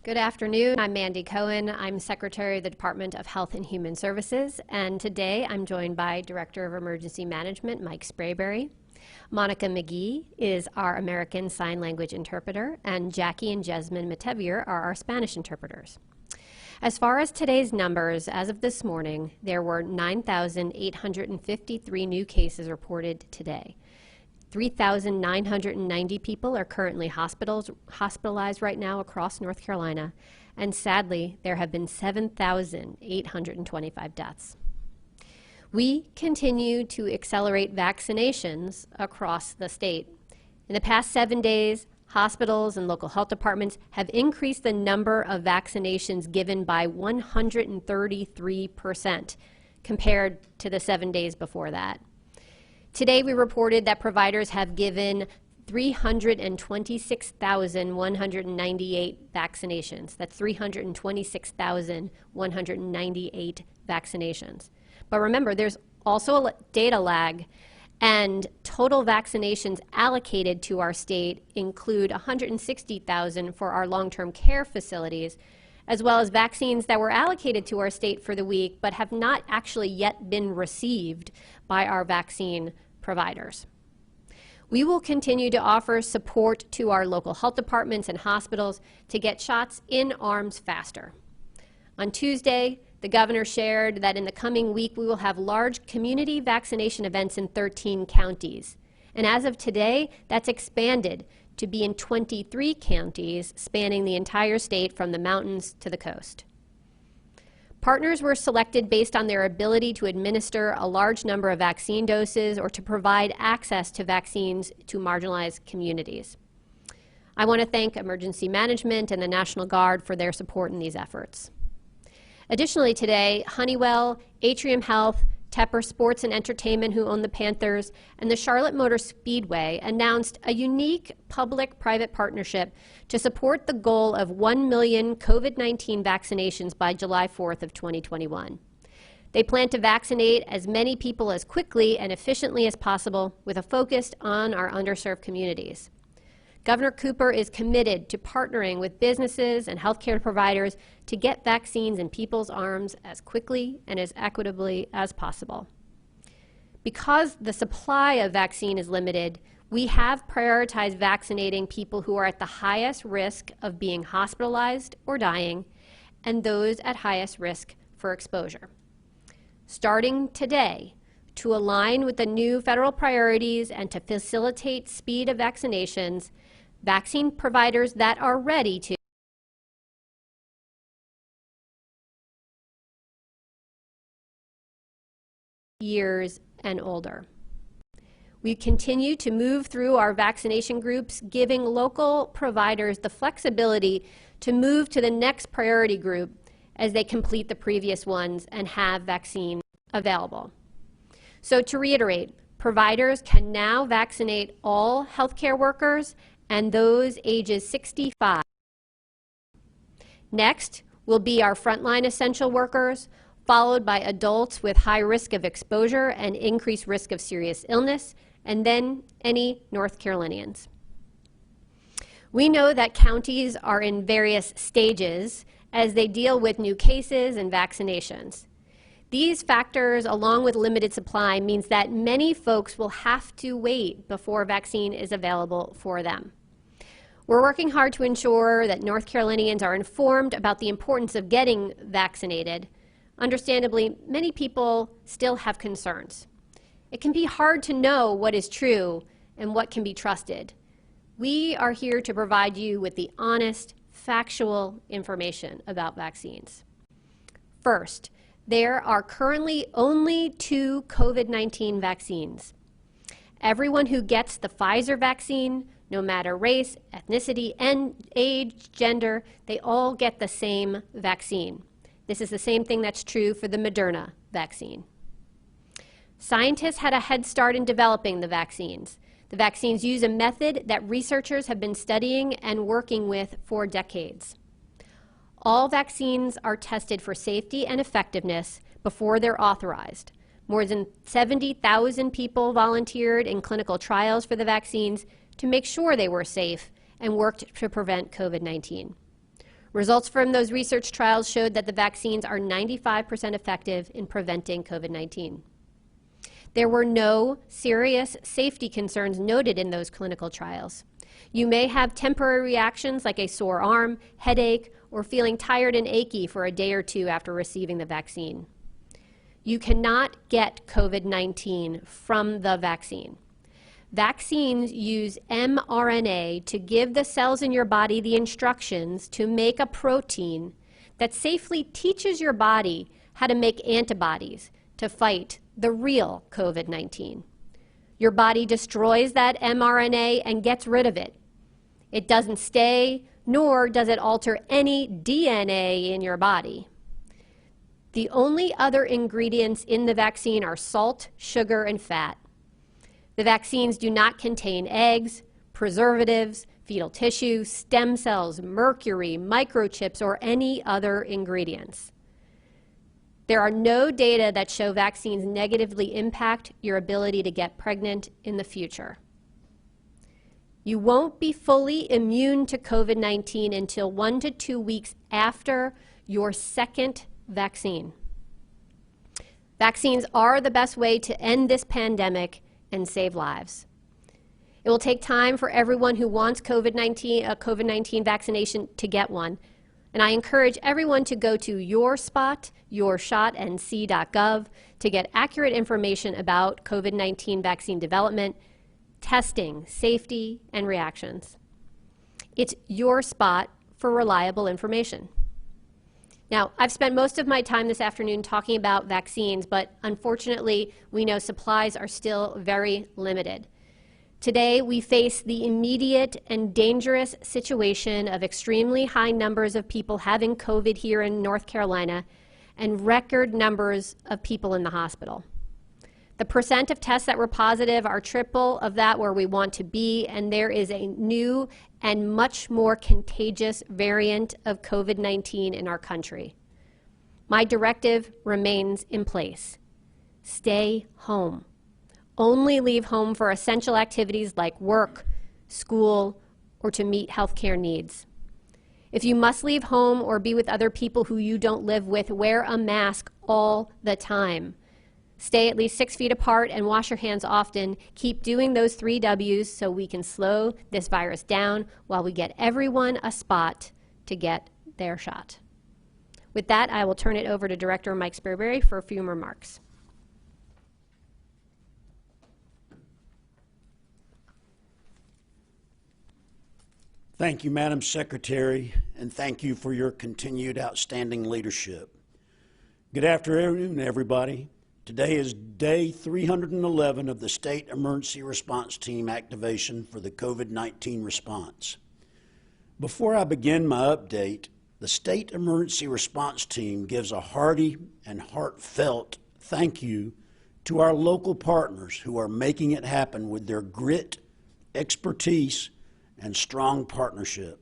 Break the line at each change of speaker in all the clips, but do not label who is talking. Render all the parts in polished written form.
Good afternoon. I'm Mandy Cohen. I'm Secretary of the Department of Health and Human Services, and today I'm joined by Director of Emergency Management, Mike Sprayberry. Monica McGee is our American Sign Language interpreter, and Jackie and Jasmine Matevier are our Spanish interpreters. As far as today's numbers, as of this morning, there were 9,853 new cases reported today. 3,990 people are currently hospitalized right now across North Carolina, and sadly, there have been 7,825 deaths. We continue to accelerate vaccinations across the state. In the past 7 days, hospitals and local health departments have increased the number of vaccinations given by 133% compared to the 7 days before that. Today, we reported that providers have given 326,198 vaccinations. That's 326,198 vaccinations. But remember, there's also a data lag, and total vaccinations allocated to our state include 160,000 for our long-term care facilities, as well as vaccines that were allocated to our state for the week but have not actually yet been received by our vaccine providers. We will continue to offer support to our local health departments and hospitals to get shots in arms faster. On Tuesday, the governor shared that in the coming week we will have large community vaccination events in 13 counties. And as of today, that's expanded to be in 23 counties spanning the entire state from the mountains to the coast. Partners were selected based on their ability to administer a large number of vaccine doses or to provide access to vaccines to marginalized communities. I want to thank Emergency Management and the National Guard for their support in these efforts. Additionally today, Honeywell, Atrium Health, Tepper Sports and Entertainment, who own the Panthers, and the Charlotte Motor Speedway announced a unique public-private partnership to support the goal of 1 million COVID-19 vaccinations by July 4th of 2021. They plan to vaccinate as many people as quickly and efficiently as possible with a focus on our underserved communities. Governor Cooper is committed to partnering with businesses and healthcare providers to get vaccines in people's arms as quickly and as equitably as possible. Because the supply of vaccine is limited, we have prioritized vaccinating people who are at the highest risk of being hospitalized or dying, and those at highest risk for exposure. Starting today, to align with the new federal priorities and to facilitate speed of vaccinations, vaccine providers that are ready to years and older. We continue to move through our vaccination groups, giving local providers the flexibility to move to the next priority group as they complete the previous ones and have vaccine available. So to reiterate, providers can now vaccinate all healthcare workers and those ages 65. Next will be our frontline essential workers, followed by adults with high risk of exposure and increased risk of serious illness, and then any North Carolinians. We know that counties are in various stages as they deal with new cases and vaccinations. These factors, along with limited supply, means that many folks will have to wait before vaccine is available for them. We're working hard to ensure that North Carolinians are informed about the importance of getting vaccinated. Understandably, many people still have concerns. It can be hard to know what is true and what can be trusted. We are here to provide you with the honest, factual information about vaccines. First, there are currently only 2 COVID-19 vaccines. Everyone who gets the Pfizer vaccine, no matter race, ethnicity, and age, gender, they all get the same vaccine. This is the same thing that's true for the Moderna vaccine. Scientists had a head start in developing the vaccines. The vaccines use a method that researchers have been studying and working with for decades. All vaccines are tested for safety and effectiveness before they're authorized. More than 70,000 people volunteered in clinical trials for the vaccines to make sure they were safe and worked to prevent COVID-19. Results from those research trials showed that the vaccines are 95% effective in preventing COVID-19. There were no serious safety concerns noted in those clinical trials. You may have temporary reactions like a sore arm, headache, or feeling tired and achy for a day or two after receiving the vaccine. You cannot get COVID-19 from the vaccine. Vaccines use mRNA to give the cells in your body the instructions to make a protein that safely teaches your body how to make antibodies to fight the real COVID-19. Your body destroys that mRNA and gets rid of it. It doesn't stay, nor does it alter any DNA in your body. The only other ingredients in the vaccine are salt, sugar, and fat. The vaccines do not contain eggs, preservatives, fetal tissue, stem cells, mercury, microchips, or any other ingredients. There are no data that show vaccines negatively impact your ability to get pregnant in the future. You won't be fully immune to COVID-19 until 1 to 2 weeks after your second vaccine. Vaccines are the best way to end this pandemic and save lives. It will take time for everyone who wants a COVID-19 vaccination to get one. And I encourage everyone to go to yourspot.yourshotnc.gov to get accurate information about COVID-19 vaccine development, testing, safety, and reactions. It's your spot for reliable information. Now, I've spent most of my time this afternoon talking about vaccines, but unfortunately, we know supplies are still very limited. Today, we face the immediate and dangerous situation of extremely high numbers of people having COVID here in North Carolina and record numbers of people in the hospital. The percent of tests that were positive are triple of that where we want to be, and there is a new and much more contagious variant of COVID-19 in our country. My directive remains in place. Stay home. Only leave home for essential activities like work, school, or to meet healthcare needs. If you must leave home or be with other people who you don't live with, wear a mask all the time. Stay at least 6 feet apart and wash your hands often. Keep doing those 3 W's so we can slow this virus down while we get everyone a spot to get their shot. With that, I will turn it over to Director Mike Sprayberry for a few remarks.
Thank you, Madam Secretary, and thank you for your continued outstanding leadership. Good afternoon, everybody. Today is day 311 of the State Emergency Response Team activation for the COVID-19 response. Before I begin my update, the State Emergency Response Team gives a hearty and heartfelt thank you to our local partners who are making it happen with their grit, expertise, and strong partnership.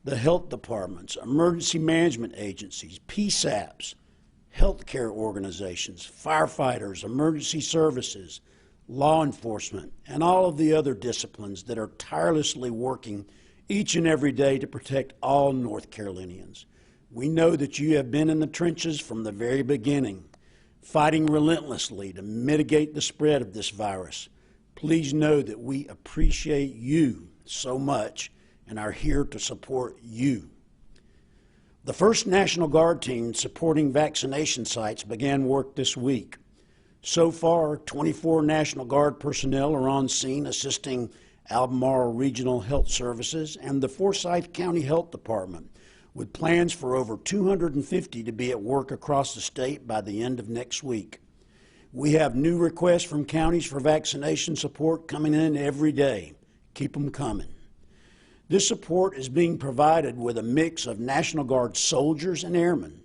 The health departments, emergency management agencies, PSAPs, healthcare organizations, firefighters, emergency services, law enforcement, and all of the other disciplines that are tirelessly working each and every day to protect all North Carolinians. We know that you have been in the trenches from the very beginning, fighting relentlessly to mitigate the spread of this virus. Please know that we appreciate you so much and are here to support you. The first National Guard team supporting vaccination sites began work this week. So far, 24 National Guard personnel are on scene assisting Albemarle Regional Health Services and the Forsyth County Health Department, with plans for over 250 to be at work across the state by the end of next week. We have new requests from counties for vaccination support coming in every day. Keep them coming. This support is being provided with a mix of National Guard soldiers and airmen.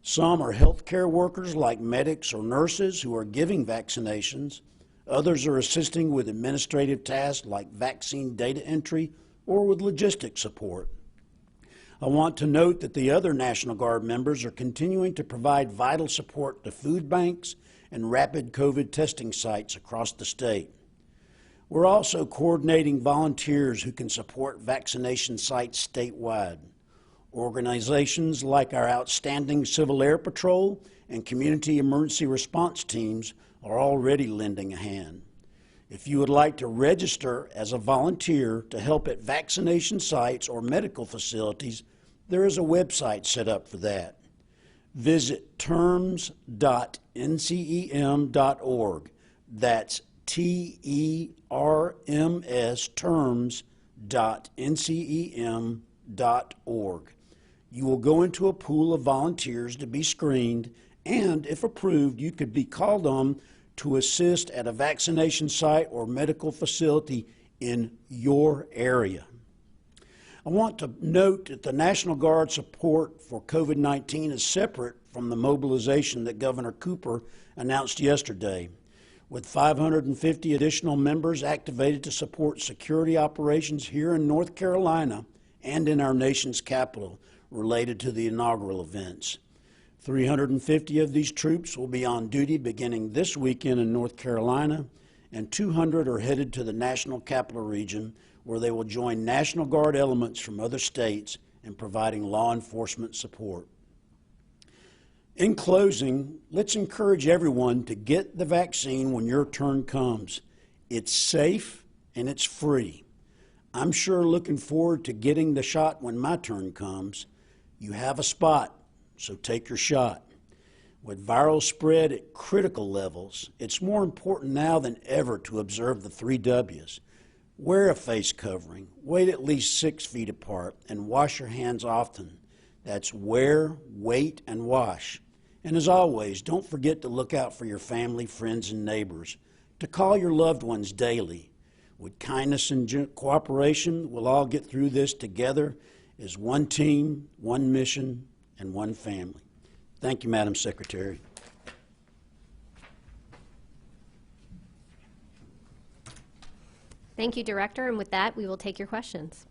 Some are healthcare workers like medics or nurses who are giving vaccinations. Others are assisting with administrative tasks like vaccine data entry or with logistics support. I want to note that the other National Guard members are continuing to provide vital support to food banks and rapid COVID testing sites across the state. We're also coordinating volunteers who can support vaccination sites statewide. Organizations like our outstanding Civil Air Patrol and Community Emergency Response teams are already lending a hand. If you would like to register as a volunteer to help at vaccination sites or medical facilities, there is a website set up for that. Visit terms.ncem.org. That's TERMS, terms.ncem.org. You will go into a pool of volunteers to be screened, and if approved, you could be called on to assist at a vaccination site or medical facility in your area. I want to note that the National Guard support for COVID-19 is separate from the mobilization that Governor Cooper announced yesterday, with 550 additional members activated to support security operations here in North Carolina and in our nation's capital related to the inaugural events. 350 of these troops will be on duty beginning this weekend in North Carolina, and 200 are headed to the National Capital Region, where they will join National Guard elements from other states in providing law enforcement support. In closing, let's encourage everyone to get the vaccine when your turn comes. It's safe and it's free. I'm sure looking forward to getting the shot when my turn comes. You have a spot, so take your shot. With viral spread at critical levels, it's more important now than ever to observe the 3 W's. Wear a face covering, wait at least 6 feet apart, and wash your hands often. That's wear, wait, and wash. And as always, don't forget to look out for your family, friends, and neighbors, to call your loved ones daily. With kindness and cooperation, we'll all get through this together as one team, one mission, and one family. Thank you, Madam Secretary.
Thank you, Director. And with that, we will take your questions.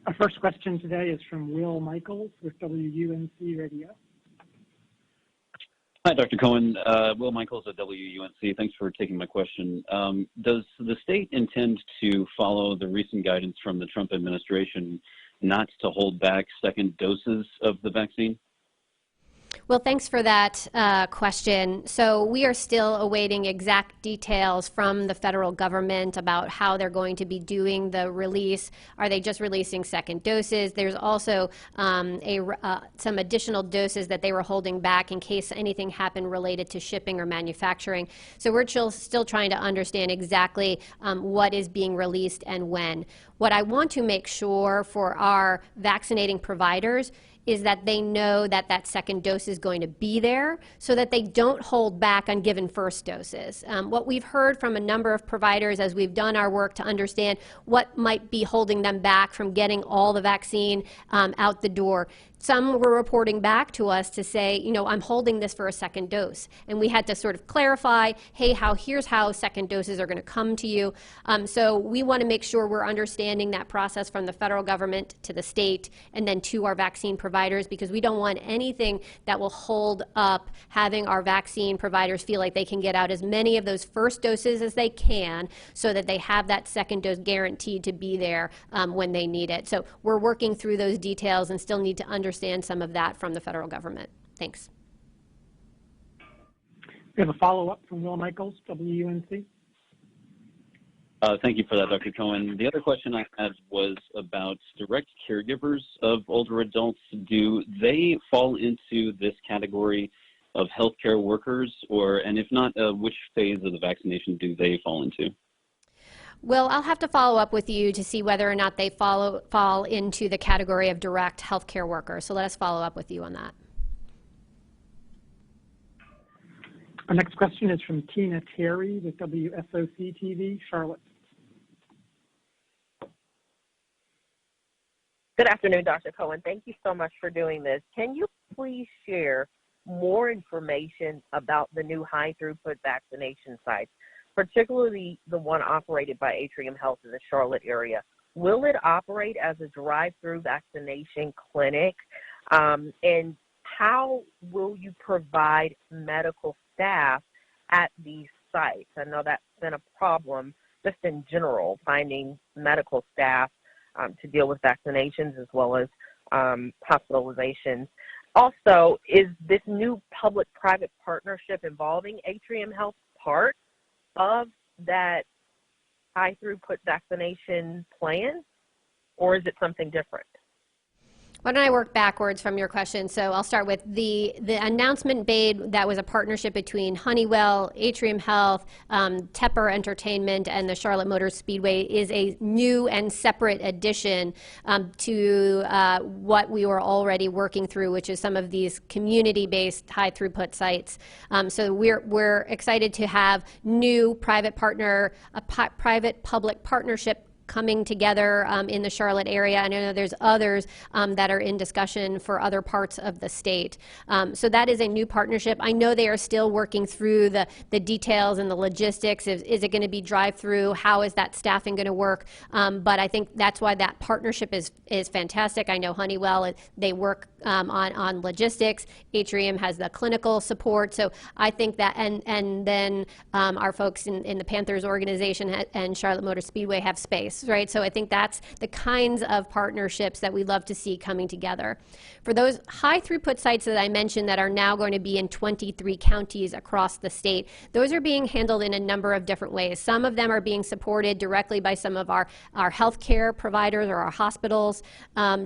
Our first question today is from Will Michaels with WUNC Radio.
Hi, Dr. Cohen. Will Michaels at WUNC. Thanks for taking my question. Does the state intend to follow the recent guidance from the Trump administration not to hold back second doses of the vaccine?
Well, thanks for that question. So we are still awaiting exact details from the federal government about how they're going to be doing the release. Are they just releasing second doses? There's also some additional doses that they were holding back in case anything happened related to shipping or manufacturing. So we're still trying to understand exactly what is being released and when. What I want to make sure for our vaccinating providers is that they know that that second dose is going to be there so that they don't hold back on given first doses. What we've heard from a number of providers as we've done our work to understand what might be holding them back from getting all the vaccine out the door. Some were reporting back to us to say, you know, I'm holding this for a second dose. And we had to sort of clarify, hey, here's how second doses are going to come to you. So we want to make sure we're understanding that process from the federal government to the state and then to our vaccine providers, because we don't want anything that will hold up having our vaccine providers feel like they can get out as many of those first doses as they can so that they have that second dose guaranteed to be there when they need it. So we're working through those details and still need to understand some of that from the federal government. Thanks.
We have a follow-up from Will Michaels, WUNC.
Thank you for that, Dr. Cohen. The other question I had was about direct caregivers of older adults. Do they fall into this category of healthcare workers, and if not, which phase of the vaccination do they fall into?
Well, I'll have to follow up with you to see whether or not they fall into the category of direct healthcare workers. So let us follow up with you on that.
Our next question is from Tina Terry with WSOC-TV, Charlotte.
Good afternoon, Dr. Cohen. Thank you so much for doing this. Can you please share more information about the new high-throughput vaccination sites, particularly the one operated by Atrium Health in the Charlotte area? Will it operate as a drive-through vaccination clinic? And how will you provide medical staff at these sites? I know that's been a problem just in general, finding medical staff to deal with vaccinations as well as hospitalizations. Also, is this new public-private partnership involving Atrium Health part of that high-throughput vaccination plan, or is it something different?
Why don't I work backwards from your question? So I'll start with the announcement made that was a partnership between Honeywell, Atrium Health, Tepper Entertainment, and the Charlotte Motor Speedway is a new and separate addition to what we were already working through, which is some of these community-based high-throughput sites. So we're excited to have new private-public partnership coming together in the Charlotte area. I know there's others that are in discussion for other parts of the state. So that is a new partnership. I know they are still working through the details and the logistics. Is it going to be drive-through? How is that staffing going to work? But I think that's why that partnership is fantastic. I know Honeywell, they work on logistics. Atrium has the clinical support. So I think that, and then our folks in the Panthers organization and Charlotte Motor Speedway have space. Right? So I think that's the kinds of partnerships that we love to see coming together. For those high throughput sites that I mentioned that are now going to be in 23 counties across the state, those are being handled in a number of different ways. Some of them are being supported directly by some of our healthcare providers or our hospitals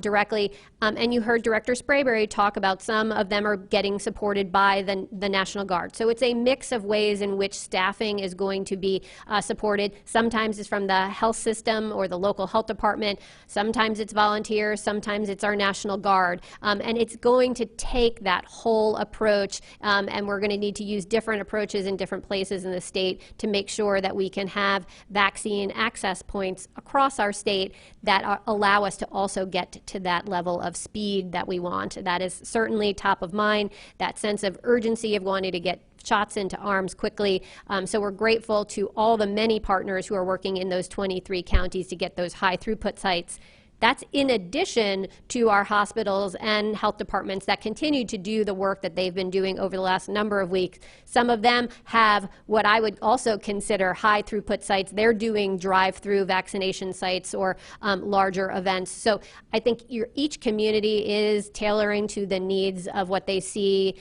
directly. And you heard Director Sprayberry talk about some of them are getting supported by the National Guard. So it's a mix of ways in which staffing is going to be supported. Sometimes it's from the health system or the local health department. Sometimes it's volunteers. Sometimes it's our National Guard. And it's going to take that whole approach, and we're going to need to use different approaches in different places in the state to make sure that we can have vaccine access points across our state that allow us to also get to that level of speed that we want. That is certainly top of mind, that sense of urgency of wanting to get shots into arms quickly. So we're grateful to all the many partners who are working in those 23 counties to get those high throughput sites. That's in addition to our hospitals and health departments that continue to do the work that they've been doing over the last number of weeks. Some of them have what I would also consider high throughput sites. They're doing drive-through vaccination sites or larger events. So I think each community is tailoring to the needs of what they see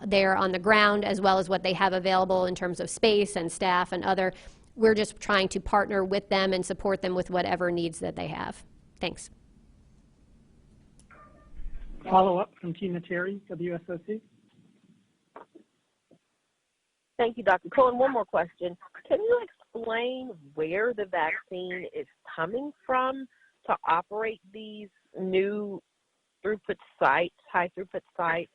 there on the ground, as well as what they have available in terms of space and staff and other. We're just trying to partner with them and support them with whatever needs that they have. Thanks.
Follow-up from Tina Terry, WSOC.
Thank you, Dr. Cohen. One more question. Can you explain where the vaccine is coming from to operate these new throughput sites, high throughput sites?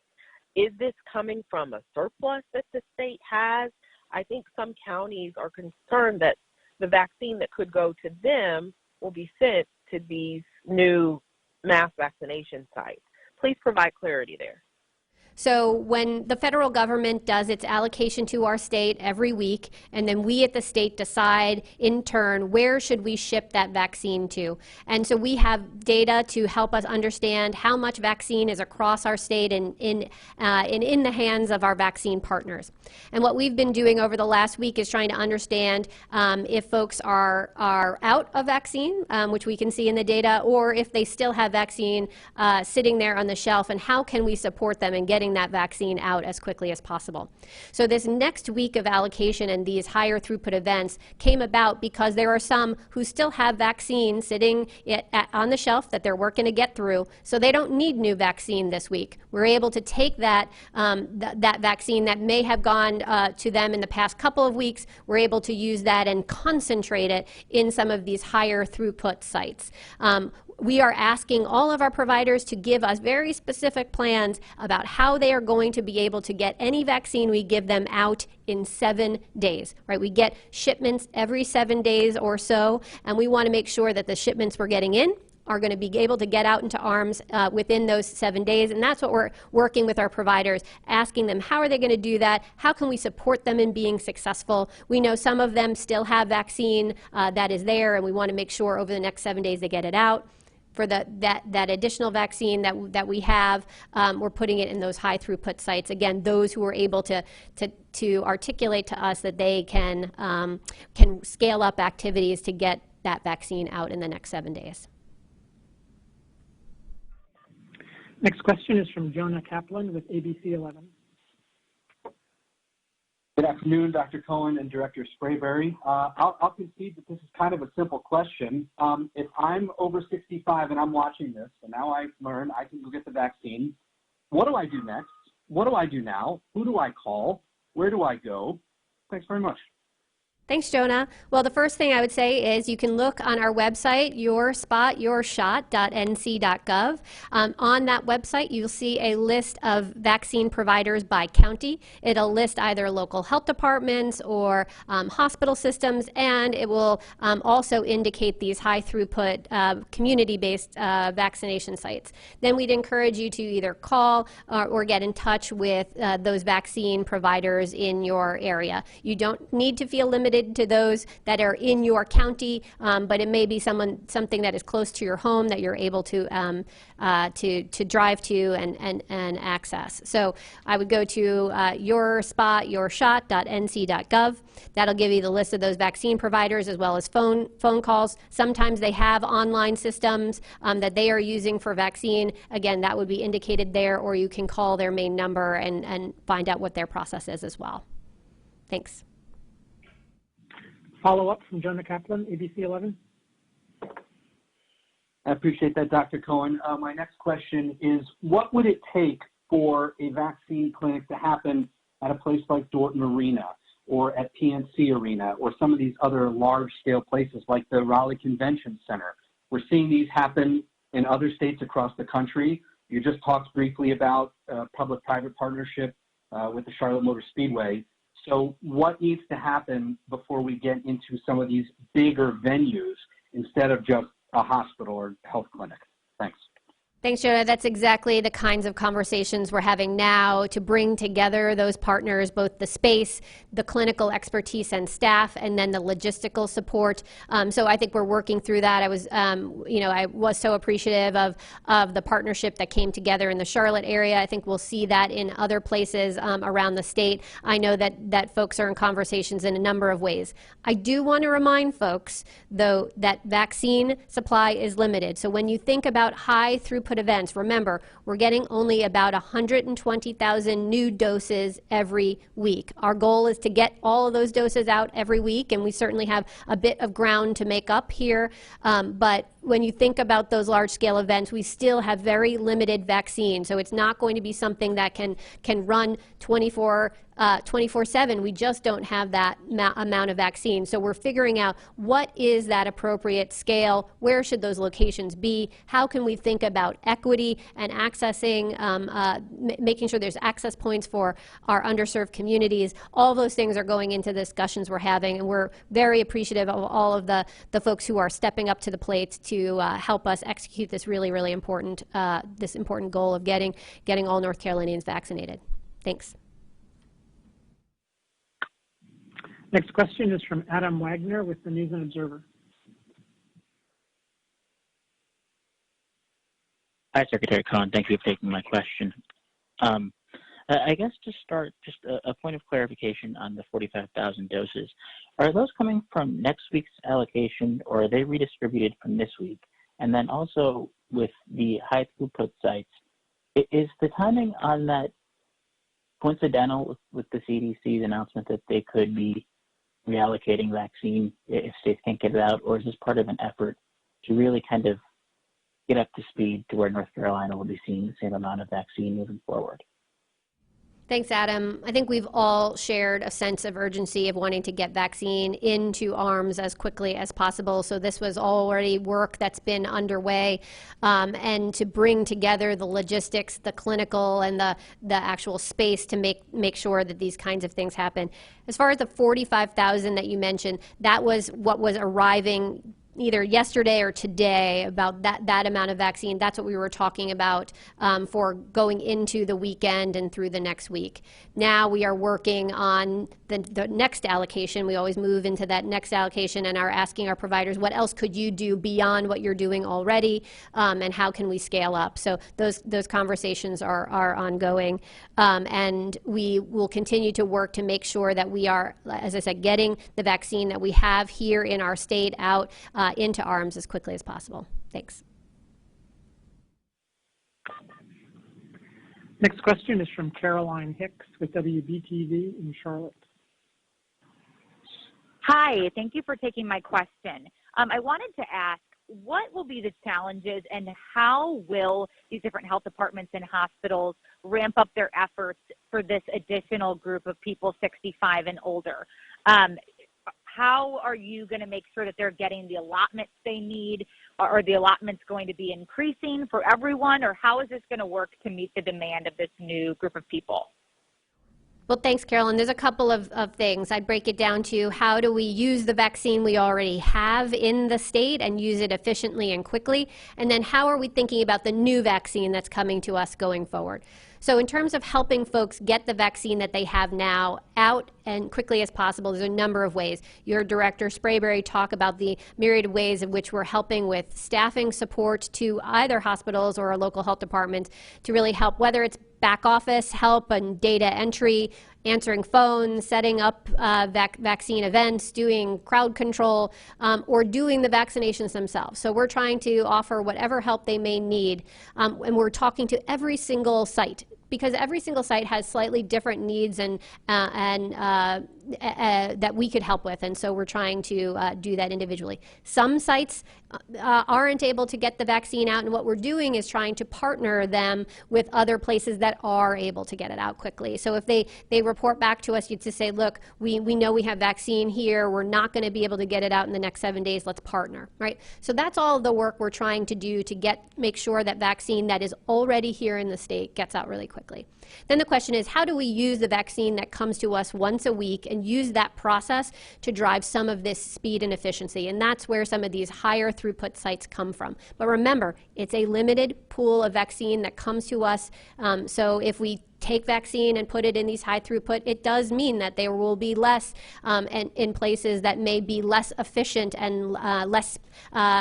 Is this coming from a surplus that the state has? I think some counties are concerned that the vaccine that could go to them will be sent to these new mass vaccination sites. Please provide clarity there.
So when the federal government does its allocation to our state every week, and then we at the state decide in turn where should we ship that vaccine to. And so we have data to help us understand how much vaccine is across our state and in the hands of our vaccine partners. And what we've been doing over the last week is trying to understand if folks are out of vaccine, which we can see in the data, or if they still have vaccine sitting there on the shelf, and how can we support them in getting that vaccine out as quickly as possible. So this next week of allocation and these higher throughput events came about because there are some who still have vaccine sitting on the shelf that they're working to get through, so they don't need new vaccine this week. We're able to take that, that vaccine that may have gone to them in the past couple of weeks. We're able to use that and concentrate it in some of these higher throughput sites. We are asking all of our providers to give us very specific plans about how they are going to be able to get any vaccine we give them out in 7 days, right? We get shipments every 7 days or so, and we want to make sure that the shipments we're getting in are going to be able to get out into arms within those 7 days. And that's what we're working with our providers, asking them how are they going to do that? How can we support them in being successful? We know some of them still have vaccine that is there, and we want to make sure over the next 7 days they get it out. For that additional vaccine that we have, we're putting it in those high throughput sites. Again, those who are able to articulate to us that they can scale up activities to get that vaccine out in the next 7 days.
Next question is from Jonah Kaplan with ABC 11.
Good afternoon, Dr. Cohen and Director Sprayberry. I'll concede that this is kind of a simple question. If I'm over 65 and I'm watching this, and now I've learned I can go get the vaccine, what do I do next? What do I do now? Who do I call? Where do I go? Thanks very much.
Thanks, Jonah. Well, the first thing I would say is you can look on our website, yourspotyourshot.nc.gov. On that website, you'll see a list of vaccine providers by county. It'll list either local health departments or hospital systems, and it will also indicate these high throughput community-based vaccination sites. Then we'd encourage you to either call or get in touch with those vaccine providers in your area. You don't need to feel limited to those that are in your county, but it may be something that is close to your home that you're able to drive to and access. So I would go to yourspotyourshot.nc.gov. That'll give you the list of those vaccine providers as well as phone calls. Sometimes they have online systems that they are using for vaccine. Again, that would be indicated there, or you can call their main number and find out what their process is as well. Thanks.
Follow-up from Jonah Kaplan, ABC 11.
I appreciate that, Dr. Cohen. My next question is, what would it take for a vaccine clinic to happen at a place like Dorton Arena or at PNC Arena or some of these other large-scale places like the Raleigh Convention Center? We're seeing these happen in other states across the country. You just talked briefly about public-private partnership with the Charlotte Motor Speedway. So what needs to happen before we get into some of these bigger venues instead of just a hospital or health clinic? Thanks.
Thanks, Jonah. That's exactly the kinds of conversations we're having now to bring together those partners, both the space, the clinical expertise and staff, and then the logistical support. So I think we're working through that. I was so appreciative of the partnership that came together in the Charlotte area. I think we'll see that in other places around the state. I know that folks are in conversations in a number of ways. I do want to remind folks, though, that vaccine supply is limited. So when you think about high throughput events, remember, we're getting only about 120,000 new doses every week. Our goal is to get all of those doses out every week, and we certainly have a bit of ground to make up here. But when you think about those large-scale events, we still have very limited vaccine. So it's not going to be something that can run 24/7. We just don't have that amount of vaccine. So we're figuring out what is that appropriate scale, where should those locations be, how can we think about equity and accessing, making sure there's access points for our underserved communities. All those things are going into the discussions we're having, and we're very appreciative of all of the folks who are stepping up to the plate to help us execute this really important goal of getting all North Carolinians vaccinated. Thanks.
Next question is from Adam Wagner with the News and Observer.
Hi, Secretary Cohen. Thank you for taking my question. I guess to start, just a point of clarification on the 45,000 doses. Are those coming from next week's allocation, or are they redistributed from this week? And then also with the high throughput sites, is the timing on that coincidental with the CDC's announcement that they could be reallocating vaccine if states can't get it out, or is this part of an effort to really kind of get up to speed to where North Carolina will be seeing the same amount of vaccine moving forward?
Thanks, Adam. I think we've all shared a sense of urgency of wanting to get vaccine into arms as quickly as possible. So this was already work that's been underway, and to bring together the logistics, the clinical, and the actual space to make sure that these kinds of things happen. As far as the 45,000 that you mentioned, that was what was arriving either yesterday or today, about that amount of vaccine. That's what we were talking about for going into the weekend and through the next week. Now we are working on the next allocation. We always move into that next allocation and are asking our providers, what else could you do beyond what you're doing already, and how can we scale up? So those conversations are ongoing, and we will continue to work to make sure that we are, as I said, getting the vaccine that we have here in our state out into arms as quickly as possible. Thanks.
Next question is from Caroline Hicks with WBTV in Charlotte.
Hi, thank you for taking my question. I wanted to ask, what will be the challenges and how will these different health departments and hospitals ramp up their efforts for this additional group of people 65 and older? How are you going to make sure that they're getting the allotments they need? Are the allotments going to be increasing for everyone, or how is this going to work to meet the demand of this new group of people?
Well, thanks, Carolyn. There's a couple of things. I'd break it down to how do we use the vaccine we already have in the state and use it efficiently and quickly, and then how are we thinking about the new vaccine that's coming to us going forward. So in terms of helping folks get the vaccine that they have now out and quickly as possible, there's a number of ways. Your director, Sprayberry, talked about the myriad ways in which we're helping with staffing support to either hospitals or our local health departments to really help, whether it's back office help and data entry, answering phones, setting up vaccine events, doing crowd control, or doing the vaccinations themselves. So we're trying to offer whatever help they may need, and we're talking to every single site, because every single site has slightly different needs and that we could help with, and so we're trying to do that individually. Some sites aren't able to get the vaccine out, and what we're doing is trying to partner them with other places that are able to get it out quickly. So if they report back to us, you'd just say, look, we know we have vaccine here, we're not going to be able to get it out in the next 7 days, let's partner, right? So that's all the work we're trying to do to make sure that vaccine that is already here in the state gets out really quickly. Then the question is, how do we use the vaccine that comes to us once a week and use that process to drive some of this speed and efficiency? And that's where some of these higher throughput sites come from. But remember, it's a limited pool of vaccine that comes to us. So if we take vaccine and put it in these high throughput, it does mean that there will be less in places that may be less efficient and less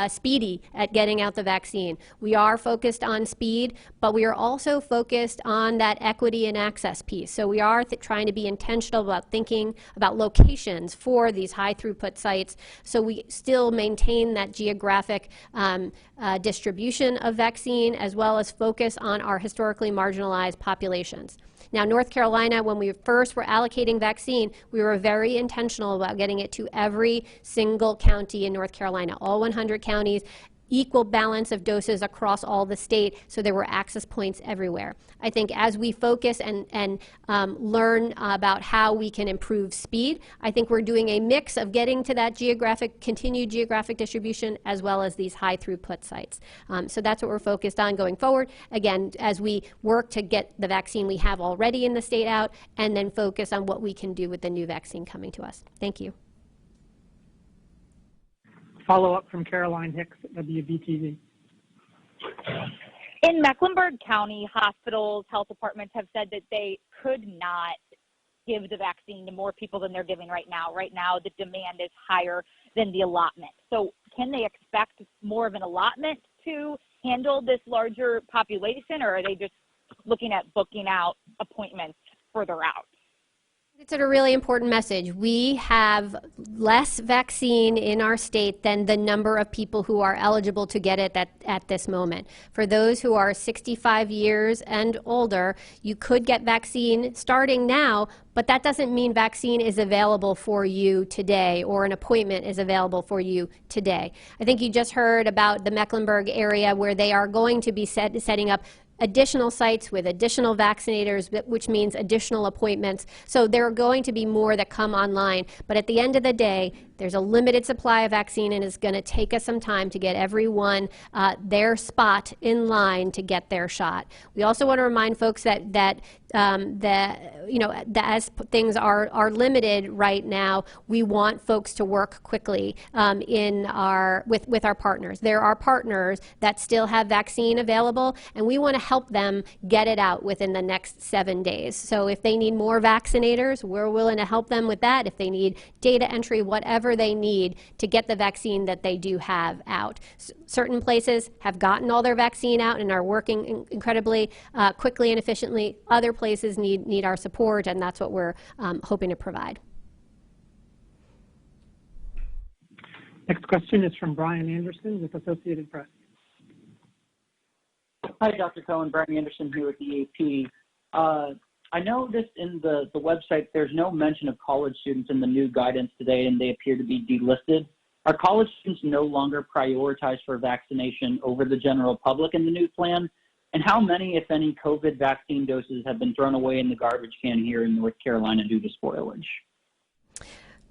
speedy at getting out the vaccine. We are focused on speed, but we are also focused on that equity and access piece. So we are trying to be intentional about thinking about locations for these high throughput sites, so we still maintain that geographic distribution of vaccine, as well as focus on our historically marginalized populations. Now, North Carolina, when we first were allocating vaccine, we were very intentional about getting it to every single county in North Carolina, all 100 counties, equal balance of doses across all the state, so there were access points everywhere. I think as we focus and learn about how we can improve speed, I think we're doing a mix of getting to that continued geographic distribution, as well as these high throughput sites. So that's what we're focused on going forward, again, as we work to get the vaccine we have already in the state out, and then focus on what we can do with the new vaccine coming to us. Thank you.
Follow-up from Caroline Hicks at WBTV.
In Mecklenburg County, hospitals, health departments have said that they could not give the vaccine to more people than they're giving right now. Right now, the demand is higher than the allotment. So can they expect more of an allotment to handle this larger population, or are they just looking at booking out appointments further out?
It's a really important message. We have less vaccine in our state than the number of people who are eligible to get it at this moment. For those who are 65 years and older, you could get vaccine starting now, but that doesn't mean vaccine is available for you today or an appointment is available for you today. I think you just heard about the Mecklenburg area where they are going to be setting up additional sites with additional vaccinators, which means additional appointments. So there are going to be more that come online. But at the end of the day, there's a limited supply of vaccine, and it's going to take us some time to get everyone their spot in line to get their shot. We also want to remind folks that as things are limited right now, we want folks to work quickly with our partners. There are partners that still have vaccine available, and we want to help them get it out within the next 7 days. So if they need more vaccinators, we're willing to help them with that. If they need data entry, whatever they need to get the vaccine that they do have out. Certain places have gotten all their vaccine out and are working incredibly quickly and efficiently. Other places need our support, and that's what we're hoping to provide.
Next question is from Brian Anderson with Associated Press.
Hi, Dr. Cohen. Brian Anderson here with the AP.
I noticed in the website there's no mention of college students in the new guidance today, and they appear to be delisted. Are college students no longer prioritized for vaccination over the general public in the new plan? And how many, if any, COVID vaccine doses have been thrown away in the garbage can here in North Carolina due to spoilage?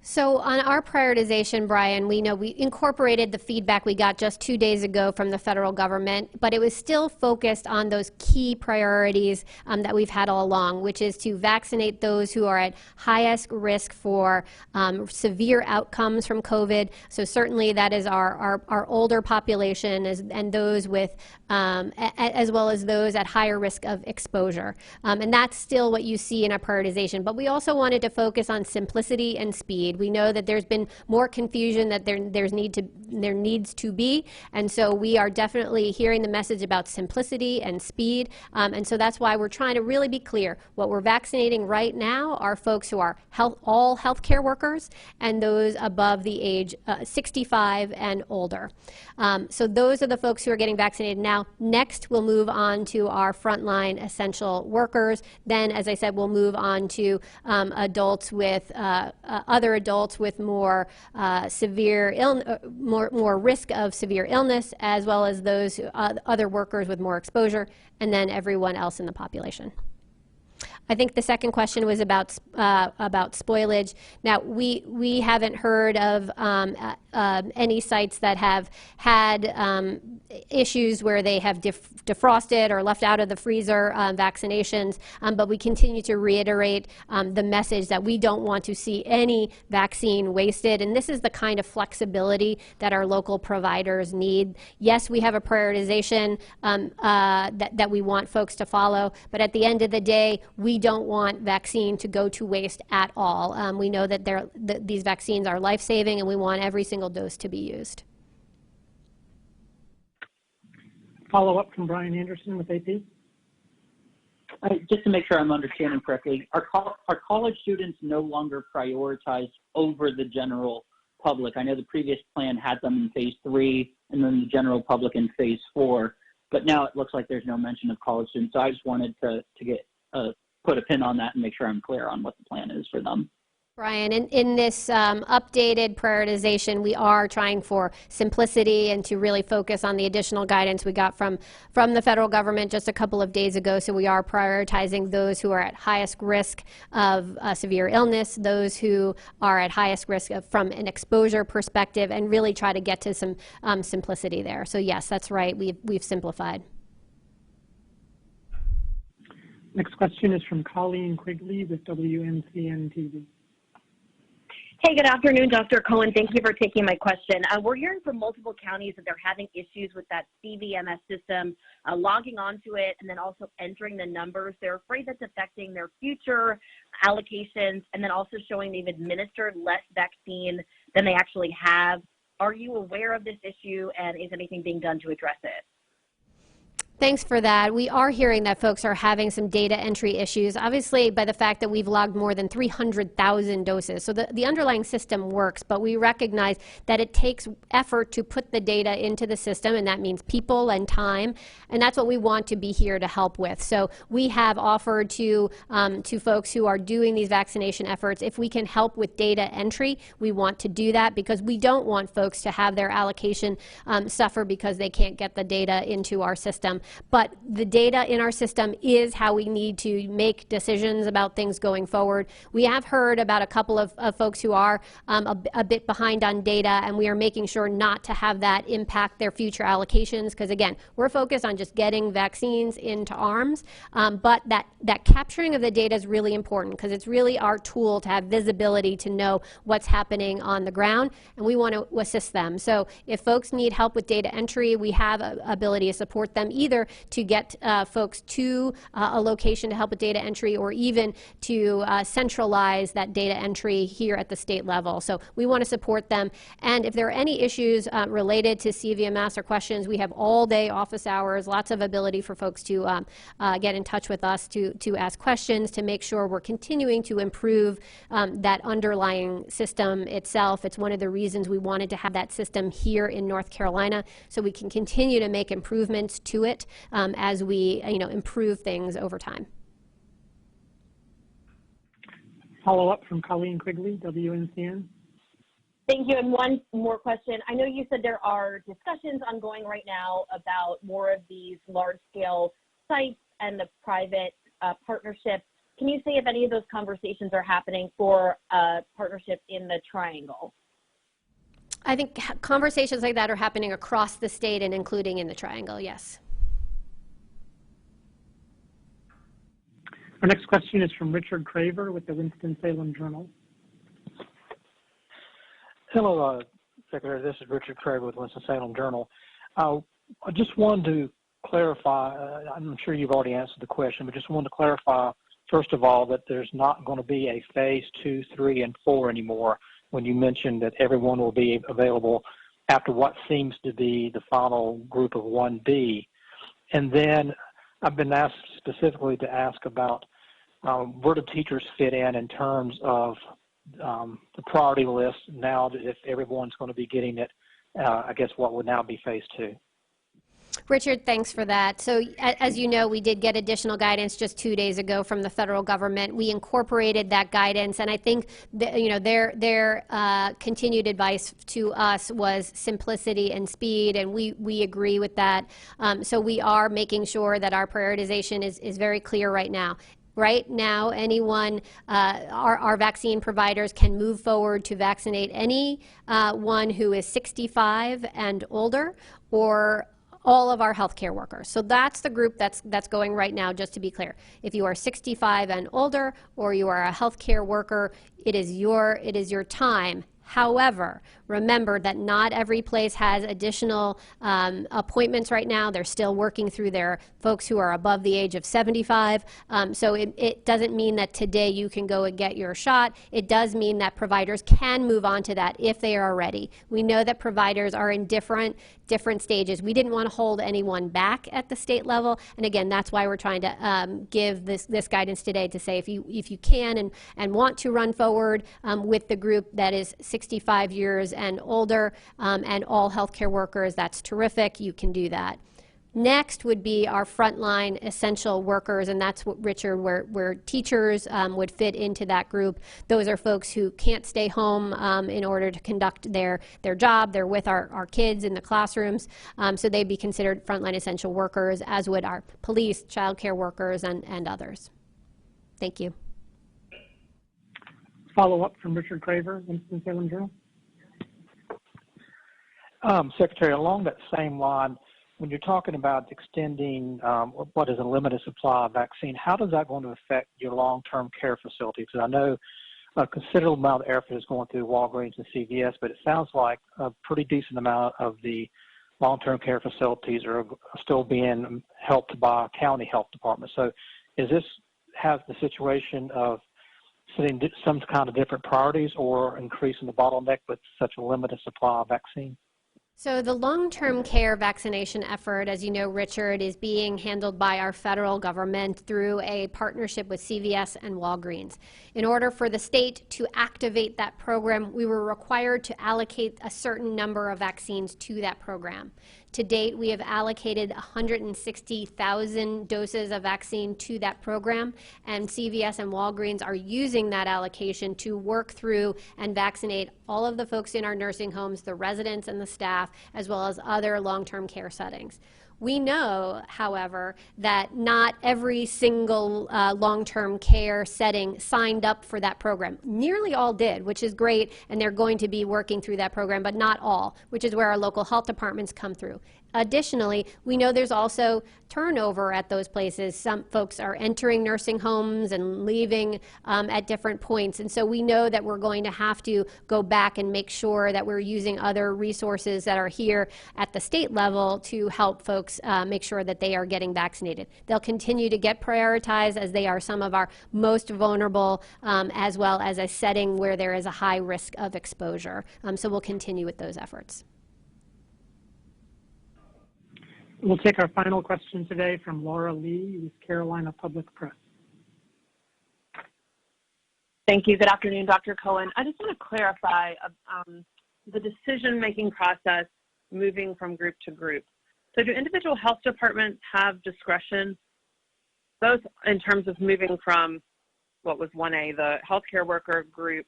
So on our prioritization, Brian, we know we incorporated the feedback we got just 2 days ago from the federal government, but it was still focused on those key priorities that we've had all along, which is to vaccinate those who are at highest risk for severe outcomes from COVID. So certainly that is our older population and those with, as well as those at higher risk of exposure. And that's still what you see in our prioritization. But we also wanted to focus on simplicity and speed. We know that there's been more confusion that there needs to be, and so we are definitely hearing the message about simplicity and speed, and so that's why we're trying to really be clear. What we're vaccinating right now are folks who are all healthcare workers and those above the age 65 and older. So those are the folks who are getting vaccinated now. Next, we'll move on to our frontline essential workers. Then, as I said, we'll move on to adults with other adults with more more risk of severe illness, as well as those other workers with more exposure, and then everyone else in the population. I think the second question was about spoilage. Now, we haven't heard of any sites that have had issues where they have defrosted or left out of the freezer vaccinations, but we continue to reiterate the message that we don't want to see any vaccine wasted, and this is the kind of flexibility that our local providers need. Yes, we have a prioritization that we want folks to follow, but at the end of the day, we don't want vaccine to go to waste at all. We know that these vaccines are life-saving, and we want every single dose to be used.
Follow-up from Brian Anderson with AP.
Just to make sure I'm understanding correctly, are college students no longer prioritized over the general public? I know the previous plan had them in phase 3 and then the general public in phase 4, but now it looks like there's no mention of college students. So I just wanted to get put a pin on that and make sure I'm clear on what the plan is for them.
Brian, in this updated prioritization, we are trying for simplicity and to really focus on the additional guidance we got from the federal government just a couple of days ago. So we are prioritizing those who are at highest risk of severe illness, those who are at highest risk from an exposure perspective, and really try to get to some simplicity there. So yes, that's right. We've simplified.
Next question is from Colleen Quigley with WNCN-TV.
Hey, good afternoon, Dr. Cohen. Thank you for taking my question. We're hearing from multiple counties that they're having issues with that CVMS system, logging onto it, and then also entering the numbers. They're afraid that's affecting their future allocations, and then also showing they've administered less vaccine than they actually have. Are you aware of this issue, and is anything being done to address it?
Thanks for that. We are hearing that folks are having some data entry issues, obviously by the fact that we've logged more than 300,000 doses. So the underlying system works, but we recognize that it takes effort to put the data into the system, and that means people and time, and that's what we want to be here to help with. So we have offered to folks who are doing these vaccination efforts, if we can help with data entry, we want to do that, because we don't want folks to have their allocation suffer because they can't get the data into our system. But the data in our system is how we need to make decisions about things going forward. We have heard about a couple of folks who are a bit behind on data, and we are making sure not to have that impact their future allocations, because again, we're focused on just getting vaccines into arms, but that capturing of the data is really important, because it's really our tool to have visibility to know what's happening on the ground, and we want to assist them. So if folks need help with data entry, we have an ability to support them, either to get folks to a location to help with data entry, or even to centralize that data entry here at the state level. So we want to support them. And if there are any issues related to CVMS or questions, we have all-day office hours, lots of ability for folks to get in touch with us to ask questions, to make sure we're continuing to improve that underlying system itself. It's one of the reasons we wanted to have that system here in North Carolina, so we can continue to make improvements to it as we improve things over time.
Follow-up from Colleen Quigley, WNCN.
Thank you. And one more question. I know you said there are discussions ongoing right now about more of these large-scale sites and the private partnerships. Can you say if any of those conversations are happening for a partnership in the Triangle?
I think conversations like that are happening across the state and including in the Triangle, yes.
Our next question is from Richard Craver with the Winston-Salem Journal.
Hello, Secretary. This is Richard Craver with Winston-Salem Journal. I just wanted to clarify, I'm sure you've already answered the question, but just wanted to clarify, first of all, that there's not going to be a phase 2, 3, and 4 anymore when you mentioned that everyone will be available after what seems to be the final group of 1B. And then I've been asked specifically to ask about where do teachers fit in terms of the priority list now that if everyone's going to be getting it, I guess what would now be phase 2.
Richard, thanks for that. So as you know, we did get additional guidance just 2 days ago from the federal government. We incorporated that guidance, and I think that, you know, their continued advice to us was simplicity and speed, and we agree with that. So we are making sure that our prioritization is very clear right now. Right now, anyone, our vaccine providers can move forward to vaccinate anyone who is 65 and older, or all of our healthcare workers. So that's the group that's going right now, just to be clear. If you are 65 and older, or you are a healthcare worker, it is your time. However, remember that not every place has additional appointments right now. They're still working through their folks who are above the age of 75. So it doesn't mean that today you can go and get your shot. It does mean that providers can move on to that if they are ready. We know that providers are in different stages. We didn't want to hold anyone back at the state level, and again, that's why we're trying to give this guidance today to say if you can and want to run forward with the group that is 65 years and older and all healthcare workers, that's terrific. You can do that. Next would be our frontline essential workers, and that's what, Richard, where teachers would fit into that group. Those are folks who can't stay home in order to conduct their job. They're with our kids in the classrooms, so they'd be considered frontline essential workers, as would our police, child care workers, and others. Thank you.
Follow-up from Richard Craver, Winston-Salem Journal.
Secretary, along that same line, when you're talking about extending what is a limited supply of vaccine, how does that going to affect your long-term care facilities? Because I know a considerable amount of effort is going through Walgreens and CVS, but it sounds like a pretty decent amount of the long-term care facilities are still being helped by county health departments. So is this have the situation of setting some kind of different priorities or increasing the bottleneck with such a limited supply of vaccine?
So the long-term care vaccination effort, as you know, Richard, is being handled by our federal government through a partnership with CVS and Walgreens. In order for the state to activate that program, we were required to allocate a certain number of vaccines to that program. To date, we have allocated 160,000 doses of vaccine to that program, and CVS and Walgreens are using that allocation to work through and vaccinate all of the folks in our nursing homes, the residents and the staff, as well as other long-term care settings. We know, however, that not every single long-term care setting signed up for that program. Nearly all did, which is great, and they're going to be working through that program, but not all, which is where our local health departments come through. Additionally, we know there's also turnover at those places. Some folks are entering nursing homes and leaving at different points, and so we know that we're going to have to go back and make sure that we're using other resources that are here at the state level to help folks make sure that they are getting vaccinated. They'll continue to get prioritized as they are some of our most vulnerable, as well as a setting where there is a high risk of exposure. So we'll continue with those efforts.
We'll take our final question today from Laura Lee with Carolina Public Press.
Thank you. Good afternoon, Dr. Cohen. I just want to clarify the decision-making process moving from group to group. So do individual health departments have discretion, both in terms of moving from what was 1A, the healthcare worker group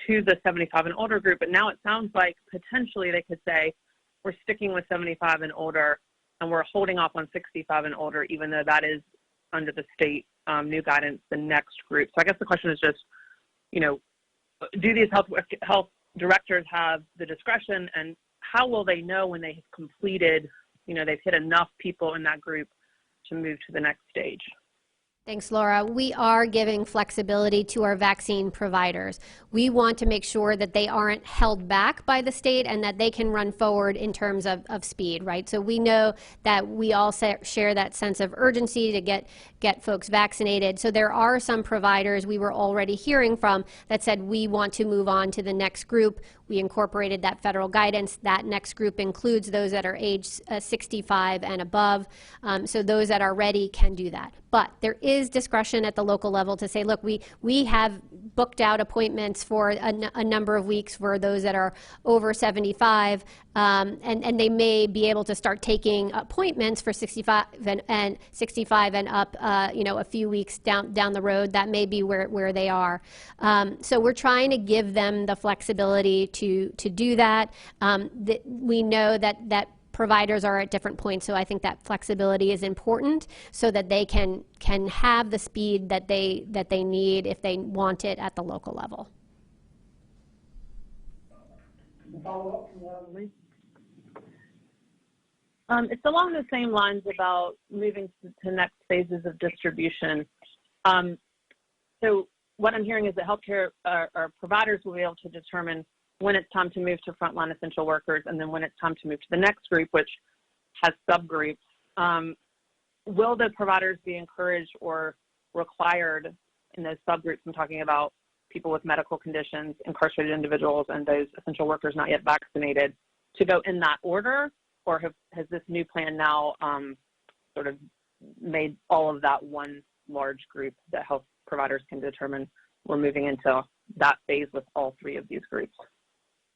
to the 75 and older group. But now it sounds like potentially they could say, we're sticking with 75 and older, and we're holding off on 65 and older, even though that is under the state new guidance, the next group. So I guess the question is just, you know, do these health directors have the discretion, and how will they know when they have completed, you know, they've hit enough people in that group to move to the next stage?
Thanks, Laura. We are giving flexibility to our vaccine providers. We want to make sure that they aren't held back by the state and that they can run forward in terms of speed, right? So we know that we all share that sense of urgency to get folks vaccinated. So there are some providers we were already hearing from that said we want to move on to the next group. We incorporated that federal guidance. That next group includes those that are age 65 and above. So those that are ready can do that. But there is discretion at the local level to say, look, we have booked out appointments for a number of weeks for those that are over 75, and they may be able to start taking appointments for 65 and up, you know, a few weeks down the road. That may be where they are. So we're trying to give them the flexibility to do that. We know that providers are at different points, so I think that flexibility is important so that they can have the speed that they need if they want it at the local level.
Follow up, Lee?
It's along the same lines about moving to next phases of distribution. So what I'm hearing is that healthcare or providers will be able to determine when it's time to move to frontline essential workers, and then when it's time to move to the next group, which has subgroups. Will the providers be encouraged or required in those subgroups? I'm talking about people with medical conditions, incarcerated individuals, and those essential workers not yet vaccinated, to go in that order, or has this new plan now sort of made all of that one large group that health providers can determine we're moving into that phase with all three of these groups?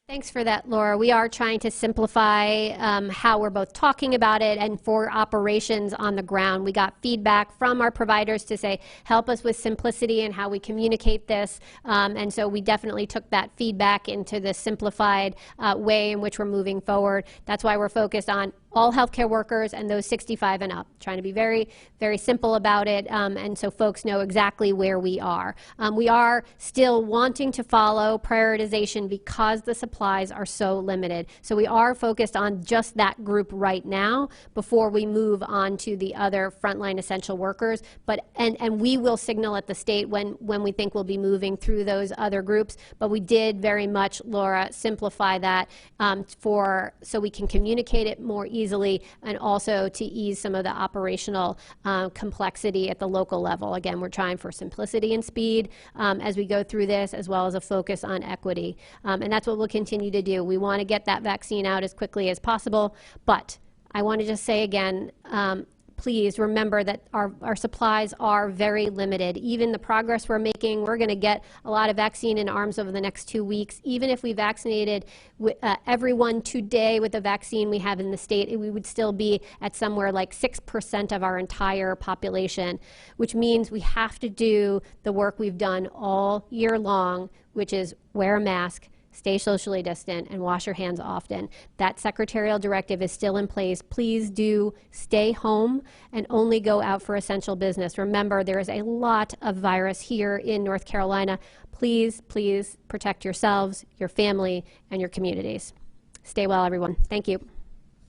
Thanks for that, Laura. We are trying to simplify how we're both talking about it and for operations on the ground. We got feedback from our providers to say, help us with simplicity and how we communicate this. And so we definitely took that feedback into the simplified way in which we're moving forward. That's why we're focused on all healthcare workers and those 65 and up, trying to be very, very simple about it, and so folks know exactly where we are. We are still wanting to follow prioritization because the supplies are so limited. So we are focused on just that group right now before we move on to the other frontline essential workers. But and we will signal at the state when we think we'll be moving through those other groups. But we did very much, Laura, simplify that so we can communicate it more easily, and also to ease some of the operational complexity at the local level. Again, we're trying for simplicity and speed as we go through this, as well as a focus on equity. And that's what we'll continue to do. We want to get that vaccine out as quickly as possible, but I want to just say again, please remember that our supplies are very limited. Even the progress we're making, we're going to get a lot of vaccine in arms over the next 2 weeks. Even if we vaccinated everyone today with the vaccine we have in the state, we would still be at somewhere like 6% of our entire population, which means we have to do the work we've done all year long, which is wear a mask, stay socially distant, and wash your hands often. That secretarial directive is still in place. Please do stay home and only go out for essential business. Remember, there is a lot of virus here in North Carolina. Please, please protect yourselves, your family, and your communities. Stay well, everyone. Thank you.